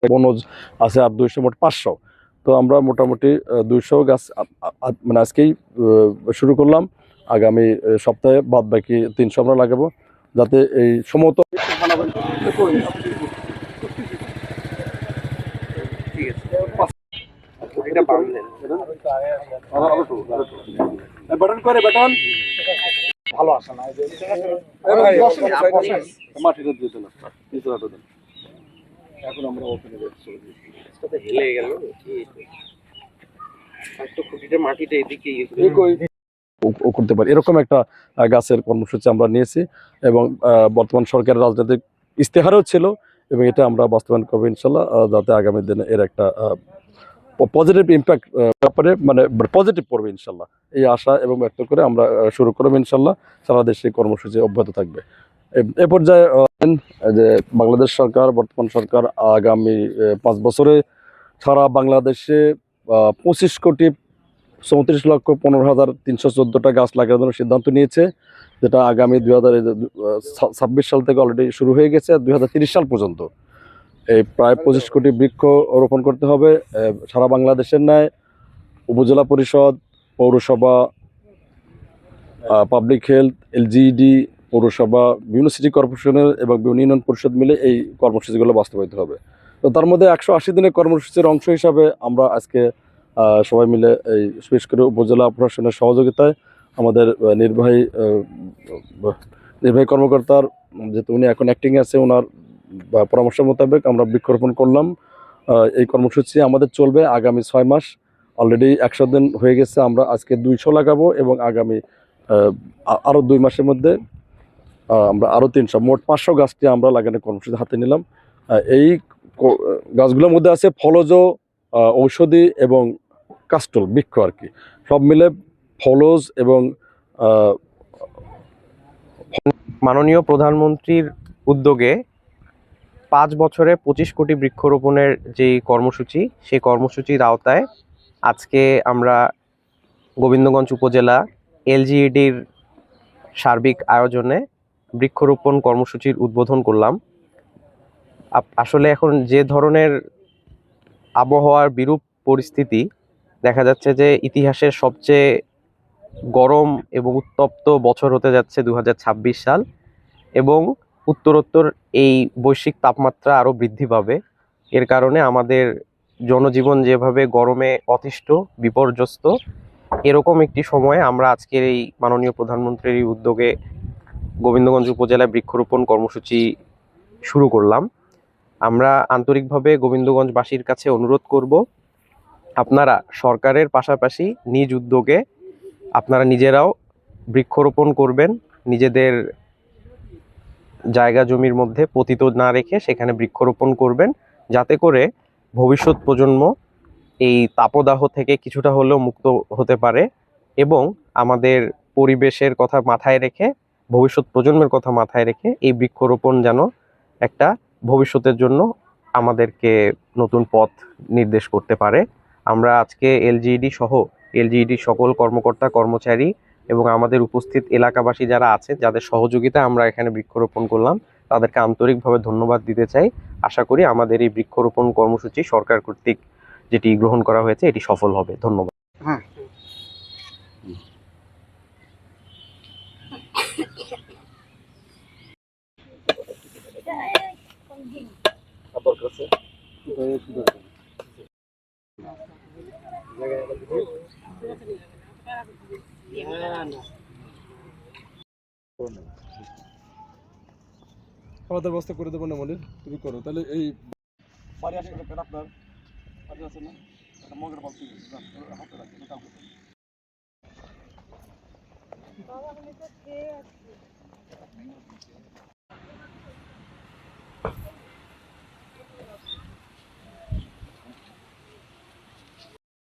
বনজ আছে আর 200 মোট 500। তো আমরা মোটামুটি 200 গাছ মানে আজকেই শুরু করলাম। আগামী সপ্তাহে বাদ বাকি 300 আমরা লাগাবো, যাতে এই সমতল ভালো আসে না মাটিটা দিয়ে দিলাম, এখন আমরা ওখানে হেলে গেল খুঁটিটা মাটিটা এদিকে করতে পারি, এরকম একটা গাছের কর্মসূচি আমরা নিয়েছি এবং বর্তমান সরকারের রাজনৈতিক ইস্তেহারও ছিল এবং এটা আমরা বাস্তবায়ন করবো ইনশাল্লাহ, যাতে আগামী দিনে এর একটা পজিটিভ ইম্প্যাক্ট ব্যাপারে মানে পজিটিভ পড়বে ইনশাল্লাহ, এই আশা এবং ব্যক্ত করে আমরা শুরু করবো ইনশাল্লাহ। সারা দেশে কর্মসূচি অব্যাহত থাকবে। এ পর্যায়ে যে বাংলাদেশ সরকার, বর্তমান সরকার আগামী 5 বছরে সারা বাংলাদেশে 25,34,15,314টা গাছ লাগানোর সিদ্ধান্ত নিয়েছে, যেটা আগামী 2026 সাল থেকে অলরেডি শুরু হয়ে গেছে। 2030 সাল পর্যন্ত এই প্রায় 25 কোটি বৃক্ষ রোপণ করতে হবে। সারা বাংলাদেশের ন্যায় উপজেলা পরিষদ, পৌরসভা, পাবলিক হেলথ, এলজিইডি, পৌরসভা, বিভিন্ন সিটি কর্পোরেশনের এবং বিভিন্ন ইউনিয়ন পরিষদ মিলে এই কর্মসূচিগুলো বাস্তবায়িত হবে। তো তার মধ্যে 180 দিনের কর্মসূচির অংশ হিসাবে আমরা আজকে সবাই মিলে এই বিশেষ করে উপজেলা প্রশাসনের সহযোগিতায় আমাদের নির্বাহী কর্মকর্তার, যেহেতু উনি এখন অ্যাক্টিংয়ে আছে, ওনার পরামর্শ মোতাবেক আমরা বৃক্ষরোপণ করলাম। এই কর্মসূচি আমাদের চলবে আগামী 6 মাস। অলরেডি 100 দিন হয়ে গেছে, আমরা আজকে 200 লাগাবো এবং আগামী আরও 2 মাসের মধ্যে আমরা আরও 300, মোট 500 গাছটি আমরা লাগানোর কর্মসূচি হাতে নিলাম। এই গাছগুলোর মধ্যে আছে ফলজ, ঔষধি এবং কাস্টল বৃক্ষ আর কি, সব মিলে ফলজ এবং মাননীয় প্রধানমন্ত্রীর উদ্যোগে 5 বছরে 25 কোটি বৃক্ষরোপণের যে কর্মসূচি, সেই কর্মসূচির আওতায় আজকে আমরা গোবিন্দগঞ্জ উপজেলা এলজিইডির সার্বিক আয়োজনে বৃক্ষরোপণ কর্মসূচির উদ্বোধন করলাম। আসলে এখন যে ধরনের আবহাওয়ার বিরূপ পরিস্থিতি দেখা যাচ্ছে, যে ইতিহাসের সবচেয়ে গরম এবং উত্তপ্ত বছর হতে যাচ্ছে 2026 সাল, এবং উত্তরোত্তর এই বৈশ্বিক তাপমাত্রা আরও বৃদ্ধি পাবে। এর কারণে আমাদের জনজীবন যেভাবে গরমে অতিষ্ঠ, বিপর্যস্ত, এরকম একটি সময়ে আমরা আজকের এই মাননীয় প্রধানমন্ত্রীর উদ্যোগে গোবিন্দগঞ্জ উপজেলায় বৃক্ষরোপণ কর্মসূচি শুরু করলাম। আমরা আন্তরিকভাবে গোবিন্দগঞ্জবাসীর কাছে অনুরোধ করব, আপনারা সরকারের পাশাপাশি নিজ উদ্যোগে আপনারা নিজেরাও বৃক্ষরোপণ করবেন, নিজেদের জায়গা জমির মধ্যে পতিত না রেখে সেখানে বৃক্ষরোপণ করবেন, যাতে করে ভবিষ্যৎ প্রজন্ম এই তাপদাহ থেকে কিছুটা হলেও মুক্ত হতে পারে এবং আমাদের পরিবেশের কথা মাথায় রেখে, ভবিষ্যৎ প্রজন্মের কথা মাথায় রেখে এই বৃক্ষরোপণ যেন একটা ভবিষ্যতের জন্য আমাদেরকে নতুন পথ নির্দেশ করতে পারে। আমরা আজকে এলজিইডি সহ এলজিইডির সকল কর্মকর্তা কর্মচারী এবং আমাদের উপস্থিত এলাকাবাসী যারা আছে, যাদের সহযোগিতায় আমরা এখানে বৃক্ষরোপণ করলাম, তাদেরকে আন্তরিকভাবে ধন্যবাদ দিতে চাই। আশা করি আমাদের এই বৃক্ষরোপণ কর্মসূচি সরকার কর্তৃক যেটি গ্রহণ করা হয়েছে এটি সফল হবে। ধন্যবাদ। আমাদের ব্যবস্থা করে দেবো না মনির, তুমি করো তাহলে। এই বাড়ি আসলে আপনার বাড়ি আছে না, একটা মগের বালতি হাতে রাখবেন, কালকে